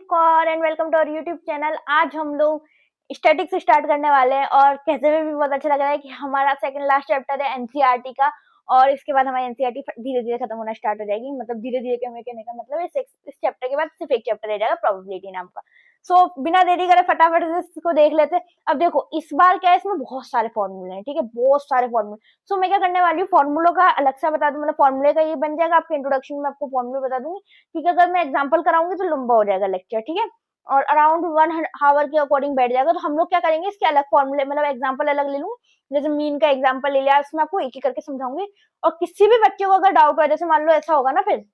Manpreet Kaur and welcome to our YouTube channel. आज हम लोग स्टैटिक्स स्टार्ट करने वाले हैं और कहते हुए भी बहुत अच्छा लग रहा है कि हमारा सेकंड लास्ट चैप्टर है एनसीईआरटी का और इसके बाद हमारी एनसीईआरटी धीरे धीरे खत्म होना स्टार्ट हो जाएगी। मतलब धीरे धीरे कहने का मतलब इस चैप्टर के बाद सिर्फ एक चैप्टर रह जाएगा प्रोबेबिलिटी नाम का। सो बिना देरी करे फटाफट से इसको देख लेते हैं। अब देखो इस बार क्या है, इसमें बहुत सारे फॉर्मूले हैं, ठीक है, बहुत सारे फॉर्मूले। सो मैं क्या करने वाली हूँ, फॉर्मूलों का अलग से बता दूं, मतलब फॉर्मूले का ये बन जाएगा आपके इंट्रोडक्शन में, आपको फॉर्मूले बता दूंगी क्योंकि अगर मैं एग्जांपल कराऊंगी तो लंबा हो जाएगा लेक्चर, ठीक है, और अराउंड 1 आवर के अकॉर्डिंग बैठ जाएगा। तो हम लोग क्या करेंगे, इसके अलग फॉर्मूले मतलब एग्जांपल अलग ले लूंगी। जैसे मीन का एग्जांपल ले लिया, इसमें आपको एक एक करके समझाऊंगी और किसी भी बच्चे को अगर डाउट हो, जैसे मान लो ऐसा होगा ना, फिर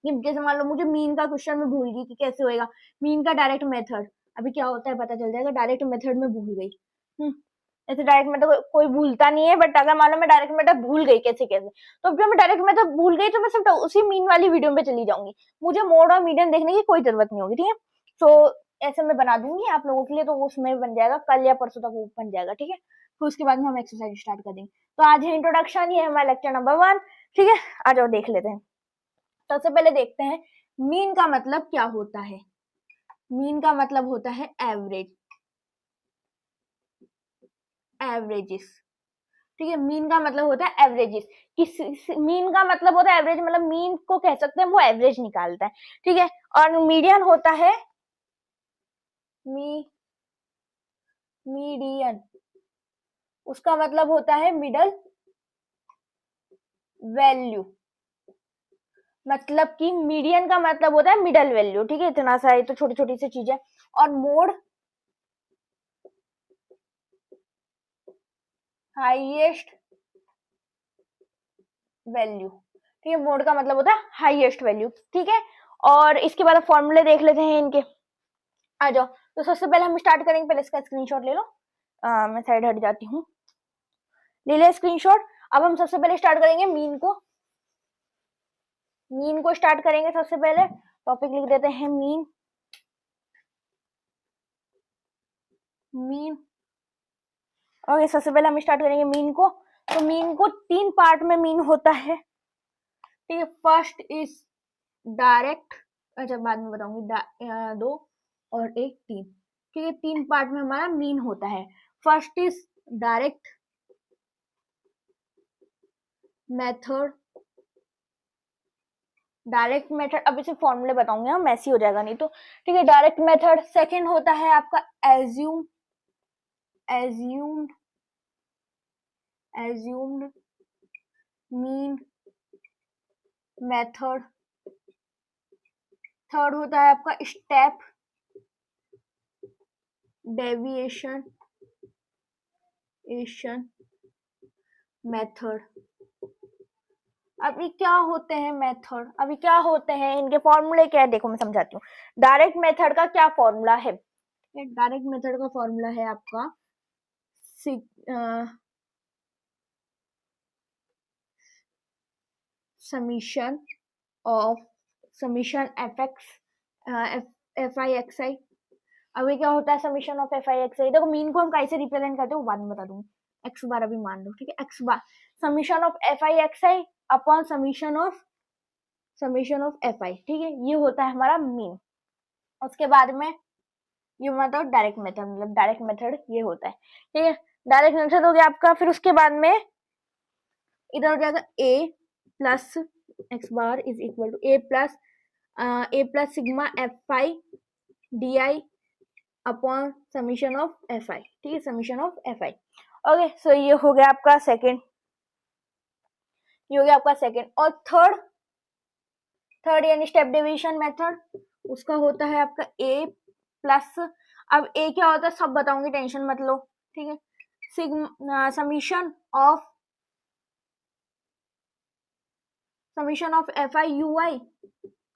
जैसे मान लो मुझे मीन का क्वेश्चन में भूल गई कि कैसे होएगा मीन का डायरेक्ट मेथड, अभी क्या होता है पता चल जाएगा। डायरेक्ट मेथड में भूल गई, ऐसे डायरेक्ट मेथड कोई भूलता नहीं है, बट अगर मान लो मैं डायरेक्ट मेथड भूल गई कैसे कैसे, तो जब मैं डायरेक्ट मेथड भूल गई तो मैं सिर्फ उसी मीन वाली वीडियो में चली जाऊंगी, मुझे मोड और मीडियन देखने की कोई जरूरत नहीं होगी, ठीक है। तो ऐसे मैं बना दूंगी आप लोगों के लिए, तो उसमें बन जाएगा कल या परसों तक वो बन जाएगा, ठीक है। तो उसके बाद में हम एक्सरसाइज स्टार्ट कर देंगे। तो आज है इंट्रोडक्शन, ये है हमारा लेक्चर नंबर 1, ठीक है। आ जाओ देख लेते हैं। सबसे पहले देखते हैं मीन का मतलब क्या होता है। मीन का मतलब होता है एवरेज, एवरेजेस, ठीक है। मीन का मतलब होता है एवरेजेस। मीन का मतलब होता है एवरेज, मतलब मीन को कह सकते हैं वो एवरेज निकालता है, ठीक है। और मीडियन होता है मीडियन, उसका मतलब होता है मिडल वैल्यू, मतलब कि मीडियन का मतलब होता है मिडल वैल्यू, ठीक है। इतना सा है तो छोटी छोटी सी चीज है। और मोड हाईएस्ट वैल्यू, ठीक है। मोड का मतलब होता है हाईएस्ट वैल्यू, ठीक है। और इसके बाद फॉर्मूले देख लेते हैं इनके। आ जाओ। तो सबसे पहले हम स्टार्ट करेंगे, पहले इसका स्क्रीनशॉट ले लो। मैं साइड हट जाती हूँ, ले ले स्क्रीनशॉट। अब हम सबसे पहले स्टार्ट करेंगे मीन को। मीन को स्टार्ट करेंगे सबसे पहले, टॉपिक लिख देते हैं मीन। मीन ओके, सबसे पहले हम स्टार्ट करेंगे मीन को। तो मीन को 3 पार्ट में मीन होता है, ठीक है। फर्स्ट इज डायरेक्ट, अच्छा बाद में बताऊंगी, 2 और 1 3, ठीक है। 3 पार्ट में हमारा मीन होता है। First is direct method, direct method, अब इसे फॉर्मूले बताऊंगे, हम मैसी हो जाएगा नहीं तो, ठीक है। Direct method. सेकंड होता है आपका एज्यूम्ड मीन मेथड। थर्ड होता है आपका स्टेप डेविएशन मेथड। अभी क्या होते हैं मेथड, अभी क्या होते हैं इनके फॉर्मूले क्या है, देखो मैं समझाती हूँ। डायरेक्ट मेथड का क्या फॉर्मूला है, डायरेक्ट मेथड का फॉर्मूला है आपका summation F I X I. अभी क्या होता है summation of F I X I, देखो मीन को हम कैसे रिप्रेजेंट करते हैं वो बाद में बता दूंगी। एक्स बार अभी मान लो, ठीक है। X bar summation of F I X I upon summation of F I, ठीक है। ये होता है हमारा मीन। उसके बाद में ये मतलब डायरेक्ट मेथड, मतलब डायरेक्ट मेथड ये होता है, ठीक है। डायरेक्ट मेथड हो गया आपका। फिर उसके बाद में इधर हो जाएगा A plus X bar is equal to A plus sigma F I D I upon summation of F I, ठीक है, summation of F I. Okay, so ये हो गया आपका सेकेंड, ये हो गया आपका सेकेंड। और थर्ड यानी स्टेप डेविएशन मेथड, उसका होता है आपका ए प्लस, अब ए क्या होता है सब बताऊंगी, टेंशन मत लो, ठीक है। Summation of F I you I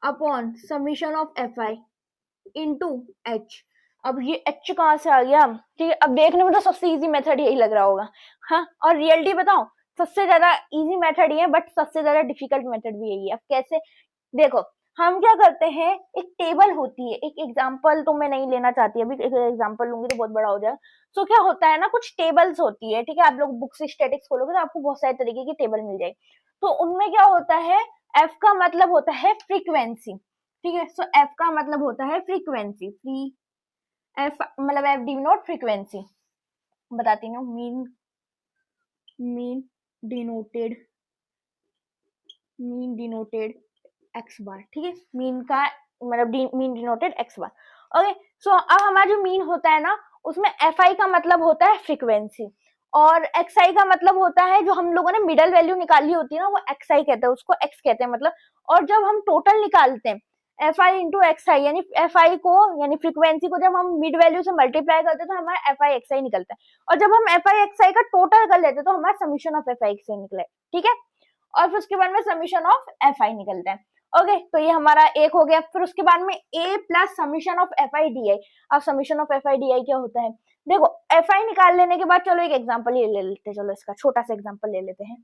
upon summation of F I into H. अब ये एच कहाँ से आ गया, ठीक है। अब देखने में तो सबसे इजी मेथड यही लग रहा होगा, हाँ। और रियलिटी बताओ, सबसे ज्यादा इजी मेथड ही है, बट सबसे ज्यादा डिफिकल्ट मेथड भी यही है। अब कैसे, देखो हम क्या करते हैं, एक टेबल होती है, एक एग्जांपल तो मैं नहीं लेना चाहती, अभी एक एग्जांपल लूंगी तो बहुत बड़ा हो जाएगा। सो क्या होता है ना, कुछ टेबल्स होती है, ठीक है। आप लोग बुक से स्टैटिक्स खोलोगे तो आपको बहुत सारे तरीके की टेबल मिल जाएगी। तो उनमें क्या होता है, एफ का मतलब होता है फ्रीक्वेंसी, ठीक है। सो एफ का मतलब होता है फ्रीक्वेंसी, एफ मतलब एफ डिनोट फ्रीक्वेंसी। बताती हूँ, मीन डिनोटेड एक्स बार, ठीक है। मीन का मतलब मीन डिनोटेड एक्स बार। ओके, सो अब हमारा जो मीन होता है ना, उसमें एफ आई का मतलब होता है फ्रीक्वेंसी, और एक्स आई का मतलब होता है जो हम लोगों ने मिडल वैल्यू निकाली होती है ना, वो एक्स आई कहते हैं, उसको एक्स कहते हैं मतलब। और जब हम टोटल निकालते हैं एफ आई इंटू एक्स आई, यानी एफ आई को यानी फ्रीक्वेंसी को जब हम मिड वैल्यू से मल्टीप्लाई करते हैं तो हमारा एफ आई एक्स आई निकलता है, और जब हम एफ आई एक्स आई का टोटल कर लेते हैं तो हमारा summation of F I X I निकला है, ठीक है। और फिर उसके बाद में समीशन ऑफ एफ आई निकलता है। ओके, तो ये हमारा एक हो गया। फिर उसके बाद में A plus summation of F I D I. अब summation of F I D I क्या होता है, देखो एफ आई निकाल लेने के बाद चलो एक एग्जांपल ये ले लेते हैं, चलो इसका छोटा सा एग्जांपल ले लेते हैं,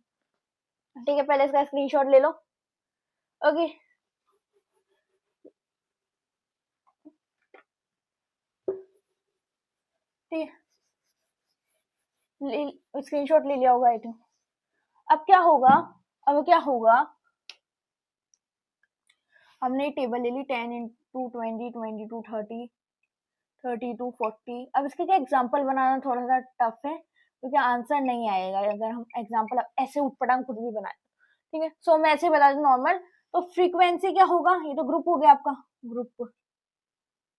ठीक है। पहले इसका स्क्रीनशॉट ले लो। ओके, ठीक है, स्क्रीनशॉट ले लिया होगा आई थिंक। अब क्या होगा, हमने टेबल ले ली 10 इंटू 20, 20 टू 30, 30 टू 40। अब इसके क्या एग्जाम्पल बनाना थोड़ा सा टफ है, क्योंकि आंसर नहीं आएगा अगर हम एग्जाम्पल ऐसे उठपटांग कुछ भी बनाए, ठीक है। सो मैं ऐसे बता दूं नॉर्मल। तो फ्रीक्वेंसी क्या होगा, ये तो ग्रुप हो गया आपका, ग्रुप,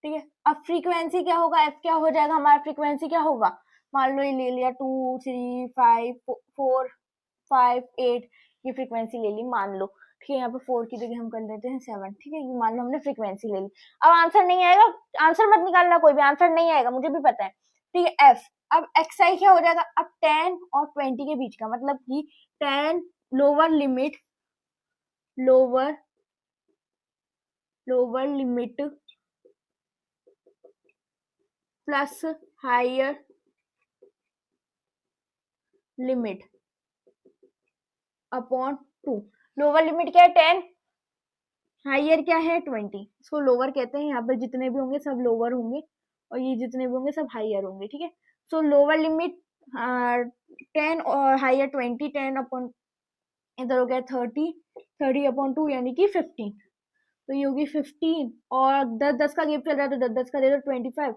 ठीक है। अब फ्रीक्वेंसी क्या होगा, एफ क्या हो जाएगा हमारा, फ्रीक्वेंसी क्या होगा, मान लो ये ले लिया 2 3 5 4 5 8, ये फ्रीक्वेंसी ले ली मान लो, ठीक है। यहाँ पे 4 की जगह हम कर लेते हैं 7, ठीक है। ये मान लो हमने फ्रीक्वेंसी ले ली। अब आंसर नहीं आएगा, आंसर मत निकालना, कोई भी आंसर नहीं आएगा, मुझे भी पता है, ठीक है। एफ, अब एक्स आई क्या हो जाएगा, अब 10 और 20 के बीच का, मतलब कि 10 lower limit plus higher limit upon 2। Lower limit क्या है 10, हायर क्या है 20, इसको लोअर कहते हैं। यहाँ पे जितने भी होंगे सब लोअर होंगे, और ये जितने भी होंगे सब हायर होंगे, ठीक है। सो लोअर लिमिट 10 और हायर 20, 10 अपॉन इधर हो गया 30 अपॉन 2 यानी कि 15, तो ये होगी 15, और 10 का गेप चल रहा है तो 10 का दे दो 25,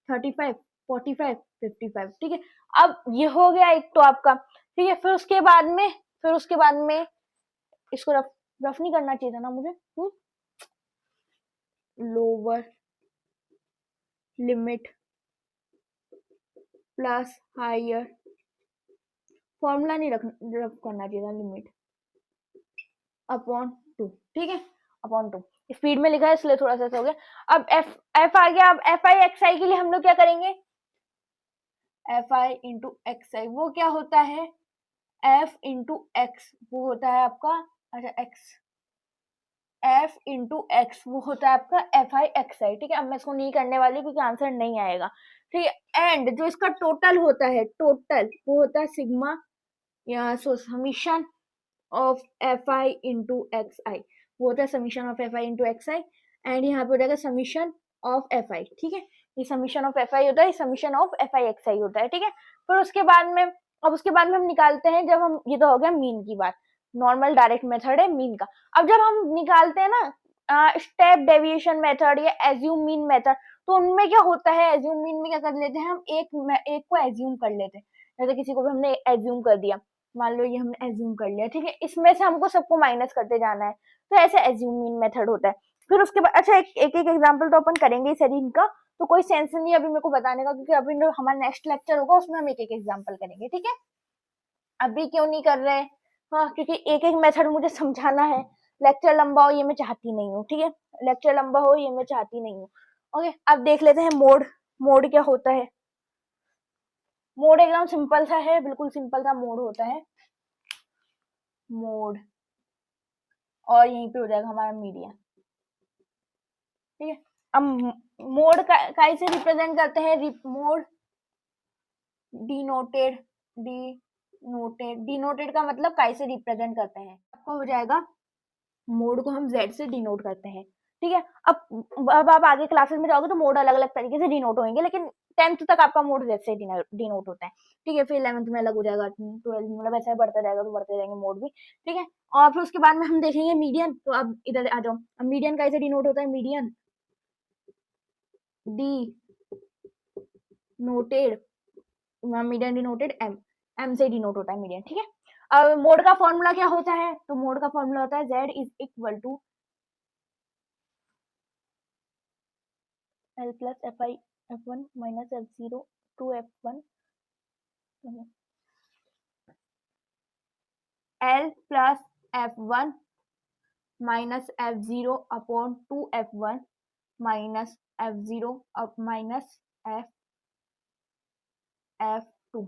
35, 45, 55, ठीक है। अब ये हो गया एक तो आपका, ठीक है। फिर उसके बाद में इसको रफ नहीं करना चाहिए था ना मुझे, lower limit plus higher, formula नहीं रफ करना चाहिए था, लिमिट अपॉन 2, ठीक है, अपॉन 2। स्पीड में लिखा है इसलिए थोड़ा सा हो गया। अब एफ आ गया। अब एफ आई एक्स आई के लिए हम लोग क्या करेंगे, F I into X I, वो क्या होता है, एफ इंटू एक्स, वो होता है आपका, अच्छा एक्स, एफ इंटू एक्स वो होता है आपका एफ आई एक्स आई, ठीक है। अब मैं इसको नहीं करने वाली क्योंकि आंसर नहीं आएगा, ठीक है। एंड जो इसका टोटल होता है, टोटल वो होता है सिग्मा या summation of F I into X I, वो होता है summation of F I into X I. And यहाँ पे हो जाएगा समीशन ऑफ एफ आई, ठीक है। ये समीशन ऑफ एफ आई होता है, summation of F I X I होता है, ठीक है। फिर उसके बाद में, अब उसके बाद में हम निकालते हैं, जब हम, ये तो हो गया मीन की बात, नॉर्मल डायरेक्ट मेथड है मीन का। अब जब हम निकालते हैं ना स्टेप डेविएशन मेथड या एज्यूम मीन मेथड, तो उनमें क्या होता है, एज्यूम मीन में क्या कर लेते हैं हम, एक को एज्यूम कर लेते हैं, जैसे किसी को भी हमने एज्यूम कर दिया, मान लो ये हमने एज्यूम कर लिया, ठीक है। इसमें से हमको सबको माइनस करते जाना है, तो ऐसे एज्यूम मीन मेथड होता है। फिर उसके बाद अच्छा एक एग्जांपल तो अपन करेंगे इस इनका, तो कोई सेंस नहीं अभी मेरे को बताने का, क्योंकि अभी हमारा नेक्स्ट लेक्चर होगा उसमें हम एक एग्जांपल करेंगे, ठीक है। अभी क्यों नहीं कर रहे, हाँ क्योंकि एक मेथड मुझे समझाना है, लेक्चर लंबा हो ये मैं चाहती नहीं हूँ, ठीक है। लेक्चर लंबा हो ये मैं चाहती नहीं हूँ। ओके, अब देख लेते हैं मोड क्या होता है। मोड एकदम सिंपल सा है, बिल्कुल सिंपल सा मोड होता है, मोड, और यहीं पे हो जाएगा हमारा मीडियन, ठीक है। अब मोड का से रिप्रेजेंट करते हैं, मोड डिनोटेड का मतलब काय से रिप्रेजेंट करते हैं, आपका हो जाएगा मोड को हम z से डिनोट करते हैं, ठीक है। अब आप आगे क्लासेस में जाओगे तो मोड अलग अलग तरीके से डिनोट होंगे, लेकिन 10th तक आपका मोड जैसे डिनोट होता है, ठीक है। फिर 11th में अलग हो जाएगा, 12th मतलब ऐसा बढ़ता जाएगा, तो बढ़ते जाएंगे मोड भी, ठीक है। और फिर उसके बाद में हम देखेंगे मीडियन। तो अब इधर आ जाओ, अब मीडियन कैसे डिनोट होता है, median denoted, median denoted M, M से डिनोट होता है मीडियन, ठीक है। अब मोड का फॉर्मूला क्या होता है, तो मोड का फॉर्मूला होता है z is equal to L plus Fi F1 minus F0 to F1, L plus F1 minus F0 upon 2F1 minus F0 up minus F2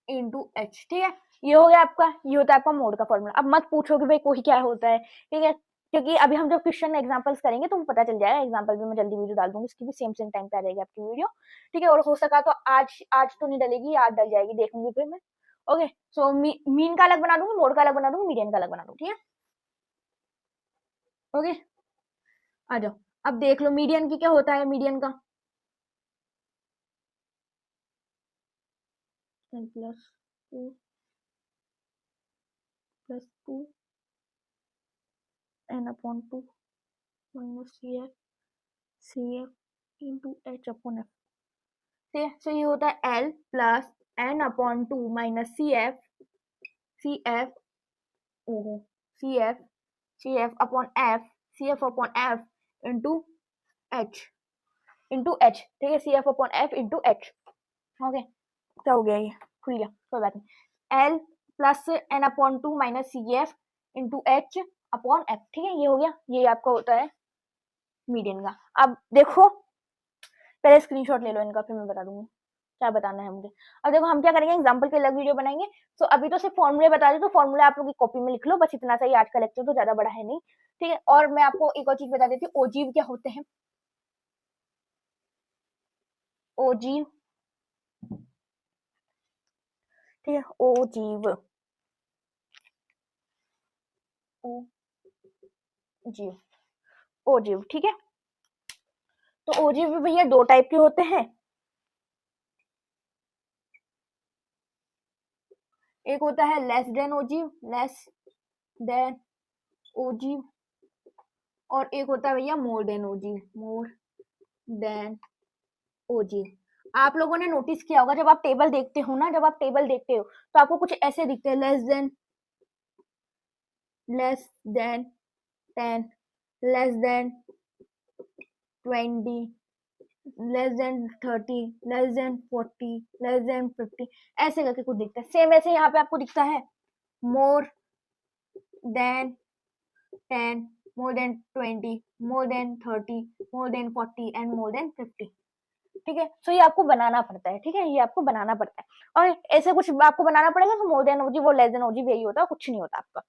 into H, ठीक है। ये हो गया आपका, ये होता है आपका मोड का फॉर्मूला। अब मत पूछो कि भाई कोई क्या होता है, ठीक है, क्योंकि अभी हम जब क्वेश्चन एग्जांपल्स करेंगे तो पता चल जाएगा। एग्जांपल भी मैं जल्दी वीडियो डाल दूंगी, इसकी भी सेम टाइम पे आ जाएगी आपकी वीडियो, ठीक है। और हो सका तो आज तो नहीं डलेगी, आज डल जाएगी, देखूंगी फिर मैं। ओके, सो मीन का अलग बना दूंगी, मोड का अलग बना दूंगी, मीडियन का अलग बना दूंगी, ठीक है। ओके, आ जाओ, अब देख लो मीडियन की क्या होता है, मीडियन का plus two n upon 2 minus cf into h upon f, ठीक है। सो ये होता है l plus n upon 2 minus cf ओहो cf upon f into h, ठीक है, cf upon f into h। Okay, क्या हो गया, ये खुल गया, कोई बात नहीं। l plus n upon 2 minus cf into h upon f, ठीक है, ये हो गया। ये आपका होता है मीडियन का। अब देखो, पहले स्क्रीनशॉट ले लो इनका, फिर मैं बता दूंगी क्या बताना है मुझे। अब देखो हम क्या करेंगे, एग्जांपल के अलग वीडियो बनाएंगे। तो अभी तो सिर्फ फॉर्मूले बता दी, तो फॉर्मूले आप लोग की कॉपी में लिख लो, बस इतना सा ही आज का लेक्चर, तो ज्यादा बड़ा है नहीं, ठीक है। और मैं आपको एक और चीज बता देती हूँ, ओजीव क्या होते हैं। ओजीव, ठीक है, ओजीव ओजीव, ठीक है। तो ओजीव भी भैया दो टाइप के होते हैं, एक होता है लेस देन ओजीव, और एक होता है भैया मोर देन ओजीव। आप लोगों ने नोटिस किया होगा, जब आप टेबल देखते हो ना, तो आपको कुछ ऐसे दिखते हैं, less than 10, less than 20, less than 30, less than 40, less than 50, ऐसे करके कुछ दिखता है। सेम ऐसे यहाँ पे आपको दिखता है more than 10, more than 20, more than 30, more than 40 and more than 50, ठीक है। तो ये आपको बनाना पड़ता है, ठीक है, ये आपको बनाना पड़ता है। और ऐसे कुछ आपको बनाना पड़ेगा, तो मोर देन ओजी वो लेस देन ओजी यही होता है, कुछ नहीं होता आपका।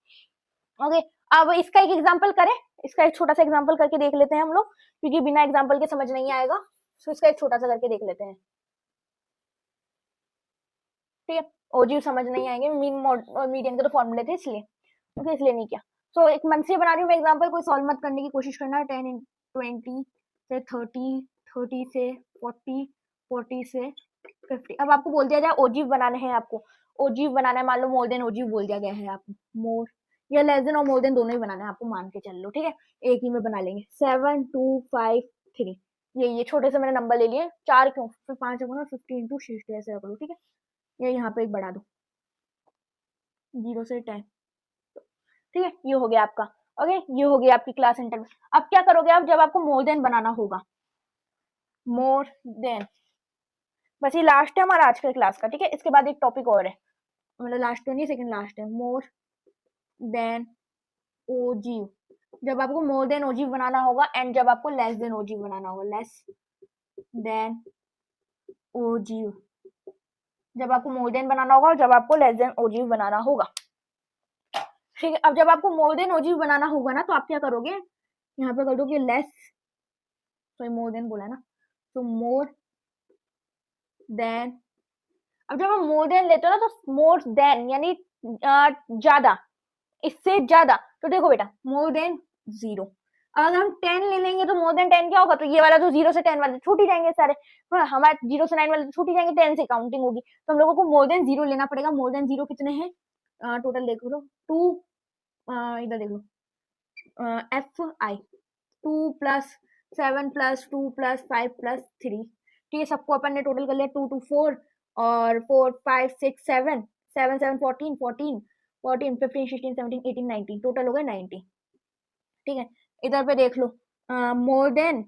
ओके, अब इसका एक एग्जांपल करें, इसका एक छोटा सा एग्जांपल करके देख लेते हैं हम लोग, क्योंकि बिना एग्जांपल के समझ नहीं आएगा। तो इसका एक छोटा सा करके देख लेते हैं, ठीक है। ओजी समझ नहीं आएंगे, मीडियन के तो फॉर्मूले थे, इसलिए ओके, इसलिए नहीं किया। तो एक मन से बना रही हूँ मैं एग्जांपल, कोई सॉल्व मत करने की कोशिश करना। 10 20 से 30, 30 से 40, 40 से 50। अब आपको बोल दिया जाए ओजीव बनाने हैं, आपको ओजीव बनाना है, मान लो मोर देन ओजीव बोल दिया गया है आपको, मोर या लेस देन और मोर देन दोनों ही बनाना है आपको, मान के चल लो, ठीक है। एक ही में बना लेंगे, 7 2 5 3, ये छोटे से मैंने नंबर ले लिए, 4 क्यों, फिर 5 रखो ना, 50 इंटू 60 ऐसे रख लो, ठीक है। ये यहाँ पे एक बढ़ा दो, 0 से 10, ठीक है, ये हो गया आपका। ओके, ये हो गया आपकी क्लास इंटरवल। अब क्या करोगे आप, जब आपको मोर देन बनाना होगा, मोर देन, बस ये लास्ट है हमारा आज के क्लास का, ठीक है। इसके बाद एक टॉपिक और है, मतलब लास्ट तो नहीं, सेकंड लास्ट है, मोर देन ओजीव। जब आपको मोर देन ओजीव बनाना होगा, एंड जब आपको लेस देन ओजीव बनाना होगा, लेस देन ओजीव, जब आपको मोर देन बनाना होगा और जब आपको लेस देन ओजीव बनाना होगा, ठीक है। अब जब आपको मोर देन ओजीव बनाना होगा ना, तो आप क्या करोगे, यहाँ पे कर दोगे लेस, तो मोर देन बोला ना, तो मोर देन। अब जब हम मोर देन लेते हो ना, तो मोर देन यानी ज्यादा, इससे ज्यादा। तो देखो बेटा, मोर देन 0। अगर हम 10 ले लेंगे तो मोर देन 10 क्या होगा, तो ये वाला जो 0 से 10 वाले छूट ही जाएंगे सारे, हमारे 0 से 9 वाले छूट ही जाएंगे, 10 से काउंटिंग होगी, तो हम लोगों को मोर देन 0 लेना पड़ेगा। मोर देन 0 कितने हैं, टोटल देख लो 2, इधर देख लो fi 2 plus 7 plus 2 plus 5 plus 3, ठीक है, सबको अपन ने टोटल कर लिया 2 2 4 और 4 5 6 7 7 7 14 14 14 15 16 17 18 19, टोटल हो गए 90, ठीक है। इधर पे देख लो मोर देन,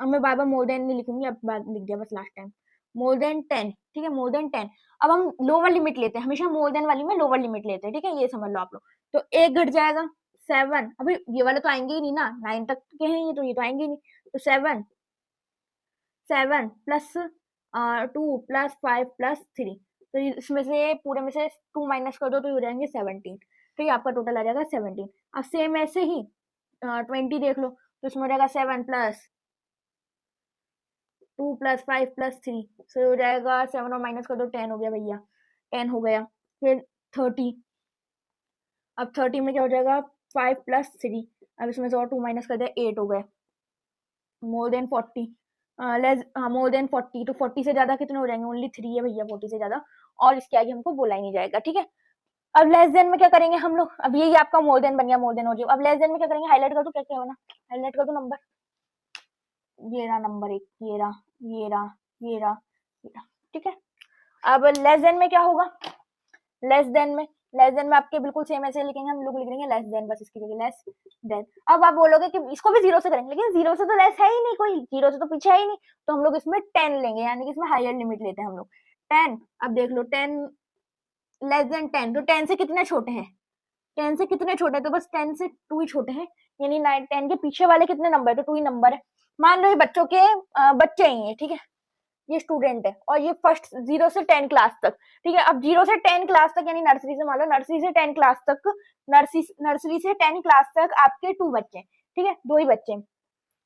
अब मैं बार बार मोर देन नहीं लिखूंगी, अब बात लिख दिया बस लास्ट टाइम, मोर देन 10, ठीक है, मोर देन 10। अब हम लोअर लिमिट लेते हैं, हमेशा मोर देन वाली में लोअर लिमिट लेते हैं, ठीक है, ये समझ लो आप लोग। तो एक घट जाएगा 7, अभी ये वाले तो आएंगे ही नहीं ना, 9 तक के हैं ये, तो ये तो आएंगे ही नहीं, तो 7 7 प्लस 2 प्लस 5 प्लस 3, तो इसमें से पूरे में से 2 माइनस कर दो तो ये हो जाएंगे 17, तो ये आपका टोटल आ जाएगा 17। अब सेम ऐसे ही 20 देख लो, तो इसमें हो जाएगा 7 प्लस 2 प्लस 5 प्लस 3, so हो जाएगा 7 और माइनस कर दो 10 हो गया भैया, 10 हो गया। फिर 30, अब 30 में क्या हो जाएगा 5 प्लस 3, अब इसमें से और 2 माइनस कर दिया 8 हो गए। मोर देन 40, मोर देन 40, तो 40 से ज्यादा कितने हो जाएंगे, ओनली 3 है भैया 40 से ज्यादा, और इसके आगे हमको बोला ही नहीं जाएगा, ठीक है। अब लेस देन में क्या करेंगे हम लोग, अब यही आपका मोर देन बन गया, मोर देन हो जाए। अब लेस देन में क्या करेंगे, हाईलाइट कर दो, क्या क्या होना, हाईलाइट कर दो नंबर, ये रहा नंबर 1, ये रहा ये रहा ये रहा ये रहा, ठीक है। अब लेस देन में क्या होगा, लेस देन में, लेस देन में आपके बिल्कुल सेम ऐसे लिखेंगे, हम लोग लिख देंगे लेस देन, बस इसकी जगह लेस देन। अब आप बोलोगे कि इसको भी 0 से करेंगे, लेकिन 0 से तो लेस है ही नहीं कोई, 0 से तो पीछे है ही नहीं, तो हम लोग इसमें 10 लेंगे, यानी कि इसमें हायर लिमिट लेते हैं हम लोग 10। अब देख लो 10 लेस देन 10, तो 10 से कितने छोटे हैं, 10 से कितने छोटे हैं, तो बस 10 से 2 ही छोटे हैं, यानी 9 10 के पीछे वाले कितने नंबर है, तो 2 ही नंबर है। मान लो ये बच्चों के बच्चे ही है, ठीक है, ये स्टूडेंट है और ये फर्स्ट 0 से 10 क्लास तक, ठीक है। अब 0 से 10 क्लास तक यानी नर्सरी से, मान लो नर्सरी से 10 क्लास तक, नर्सरी से 10 क्लास तक आपके 2 बच्चे, ठीक है, 2 ही बच्चे,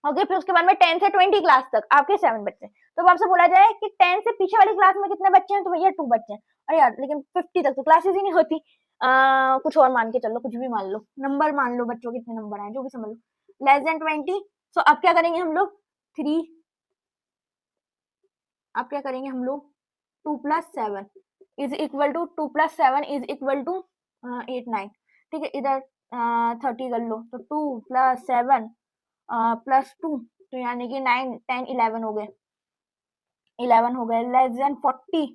ओके। फिर उसके बाद में 10 से 20 क्लास तक आपके 7 बच्चे। तो अब आपसे बोला जाए कि 10 से पीछे वाली क्लास में कितने बच्चे हैं, तो भैया 2 बच्चे हैं। अरे यार लेकिन 50 तक तो क्लासेस ही नहीं होती, कुछ और मान के चलो, कुछ भी मान लो, नंबर मान लो, बच्चों के कितने नंबर आए जो भी समझ लो, लेस देन 20। सो अब क्या करेंगे हम लोग 3, अब क्या करेंगे हम लोग 2 plus 7 is equal to 2 plus 7 is equal to 8 9, ठीक है। इधर 30 कर लो, तो 2 प्लस 7 प्लस 2, तो यानी कि 9 10 11 हो गए, 11 हो गए, लेस देन 40।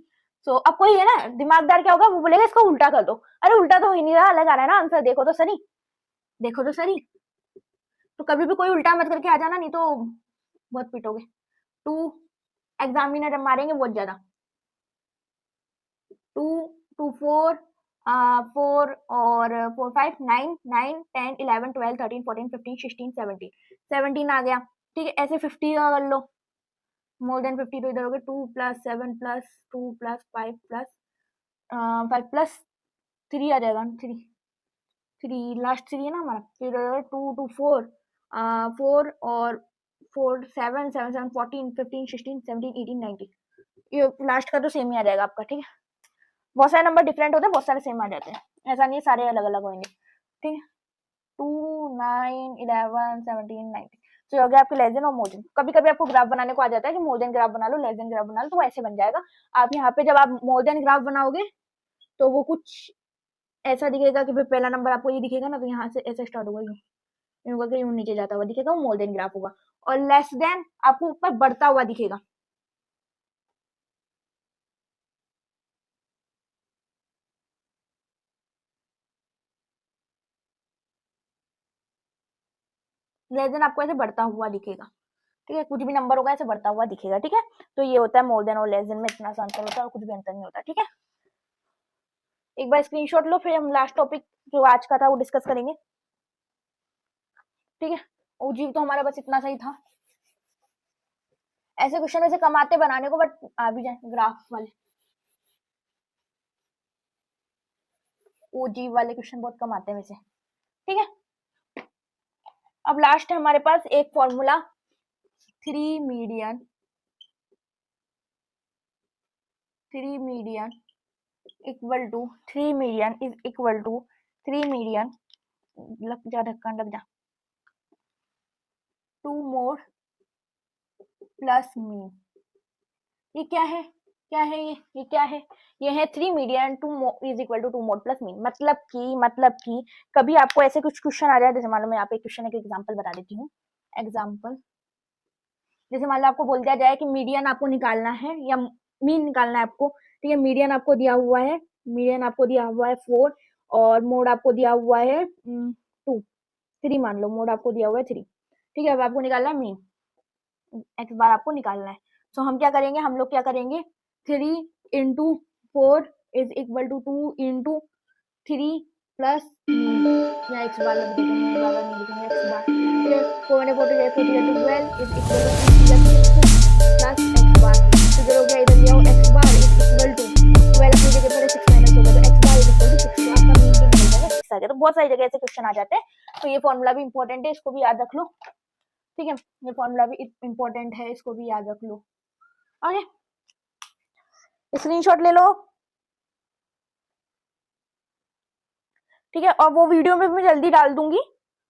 सो अब कोई है ना दिमागदार, क्या होगा, वो बोलेगा इसको उल्टा कर दो, अरे उल्टा तो हो ही नहीं रहा, अलग आ रहा है ना आंसर, देखो तो सही, देखो तो सही। तो कभी भी कोई उल्टा मत करके आ जाना, नहीं तो बहुत पिटोगे, 2 एग्जामिनर मारेंगे बहुत ज्यादा, 2 2 4 4 और 4 5 9 9 10 11 12 13 14 15 16 17 17 आ गया, ठीक है। ऐसे 50 का कर लो, मोर देन 50, तो इधर हो गए 2 plus 7 plus 2 plus 5 plus 5 plus 3 आ जाएगा, 3 3 लास्ट 3 है ना हमारा, तो इधर 2 2 4 4 और 4 7 7 7 14 15 16 17 18 19, ये लास्ट का तो सेम ही आ जाएगा आपका, ठीक है। बहुत सारे नंबर डिफरेंट होते हैं, बहुत सारे सेम आ जाते हैं, ऐसा नहीं है सारे अलग अलग होंगे, ठीक है। 2 9 11 17 19, तो हो गया आपके लेस देन और मोर देन। कभी कभी आपको ग्राफ बनाने को आ जाता है कि मोर देन ग्राफ बना लो, लेस देन ग्राफ बना लो, तो वो ऐसे बन जाएगा। आप यहाँ पे जब आप मोर देन ग्राफ बनाओगे तो वो कुछ ऐसा दिखेगा कि पहला नंबर आपको ये दिखेगा ना, तो यहाँ से ऐसे स्टार्ट होगा, यूं करके यूं नीचे जाता हुआ दिखेगा, वो मोर देन ग्राफ होगा। और लेस देन आपको ऊपर बढ़ता हुआ दिखेगा, लेस देन आपको ऐसे बढ़ता हुआ दिखेगा, ठीक है, कुछ भी नंबर होगा ऐसे बढ़ता हुआ दिखेगा, ठीक है। तो ये होता है मोर देन और लेस देन में, इतना सा अंतर होता है और कुछ भी अंतर नहीं होता, ठीक है। एक बार स्क्रीनशॉट लो, फिर हम लास्ट टॉपिक जो आज का था वो डिस्कस करेंगे, ठीक है। ओजीव तो हमारा बस इतना सही था, ऐसे क्वेश्चन वैसे कम आते बनाने को, बट आ भी जाए ग्राफ वाले, ओजीव वाले क्वेश्चन बहुत कम आते हैं वैसे, ठीक है। अब लास्ट है हमारे पास एक formula, 3 median 3 median equal to 3 median is equal to 3 median, लग जा ढक्कन लग जा, टू मोड प्लस मीन। ये क्या है, क्या है ये क्या है, ये है 3 median two is equal to 2 mode plus mean. मतलब कि कभी आपको ऐसे कुछ क्वेश्चन आ जाए, जैसे मान लो मैं यहाँ पे क्वेश्चन एक एग्जांपल बता देती हूँ। एग्जांपल जैसे मान लो आपको बोल दिया जाए कि मीडियन आपको निकालना है या मीन निकालना है आपको, ठीक है। मीडियन आपको दिया हुआ है, 4 और मोड आपको दिया हुआ है 2, 3 मान लो, मोड आपको दिया हुआ है 3, ठीक है। अब आपको निकालना है मीन, एक्स बार आपको निकालना है। तो हम क्या करेंगे, हम लोग क्या करेंगे, 3 into 4 is equal to 2 into 3 plus या एक्स बार लग देंगे, बार नहीं लिखेंगे एक्स बार, ठीक है। 4 4 12 is equal to 6 plus X bar. तो जो हो गया इधर ले आओ, X bar is equal to 12 अपनी जगह पर 6 माइनस हो गया, तो X bar is equal to 6। तो आपका मीन भी निकल जाएगा 6 आ गया। तो बहुत सारी जगह ऐसे क्वेश्चन आ जाते हैं, तो ये फॉर्मूला भी इंपॉर्टेंट है, इसको भी याद रख लो, ठीक है। ये फॉर्मूला भी इंपॉर्टेंट है, इसको भी याद रख लो। ओके, स्क्रीनशॉट ले लो, ठीक है। और वो वीडियो में मैं जल्दी डाल दूंगी,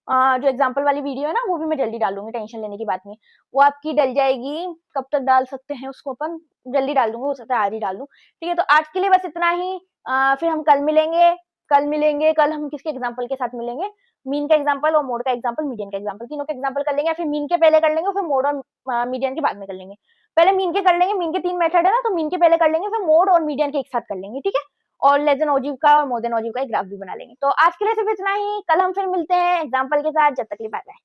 जो एग्जाम्पल वाली वीडियो है ना, वो भी मैं जल्दी डाल दूंगी, टेंशन लेने की बात नहीं है। वो आपकी डल जाएगी, कब तक डाल सकते हैं उसको अपन, जल्दी डाल दूंगी, हो सकता है आज ही डाल दूं, ठीक है। तो आज के लिए बस इतना ही। फिर हम कल मिलेंगे, कल हम किसके एग्जाम्पल के साथ मिलेंगे, मीन का एग्जाम्पल और मोड का एग्जाम्पल, मीडियन का एग्जाम्पल, तीनों का एग्जाम्पल कर लेंगे, या फिर मीन के पहले कर लेंगे, फिर मोड और मीडियन के बाद में कर लेंगे। पहले मीन के कर लेंगे, मीन के 3 मेथड है ना, तो मीन के पहले कर लेंगे, फिर मोड और मीडियन के एक साथ कर लेंगे, ठीक है। और लेस देन ओजीव का और मोर देन ओजीव का एक ग्राफ भी बना लेंगे। तो आज के लिए सिर्फ इतना ही, कल हम फिर मिलते हैं एग्जाम्पल के साथ, जब तक के लिए बाय बाय।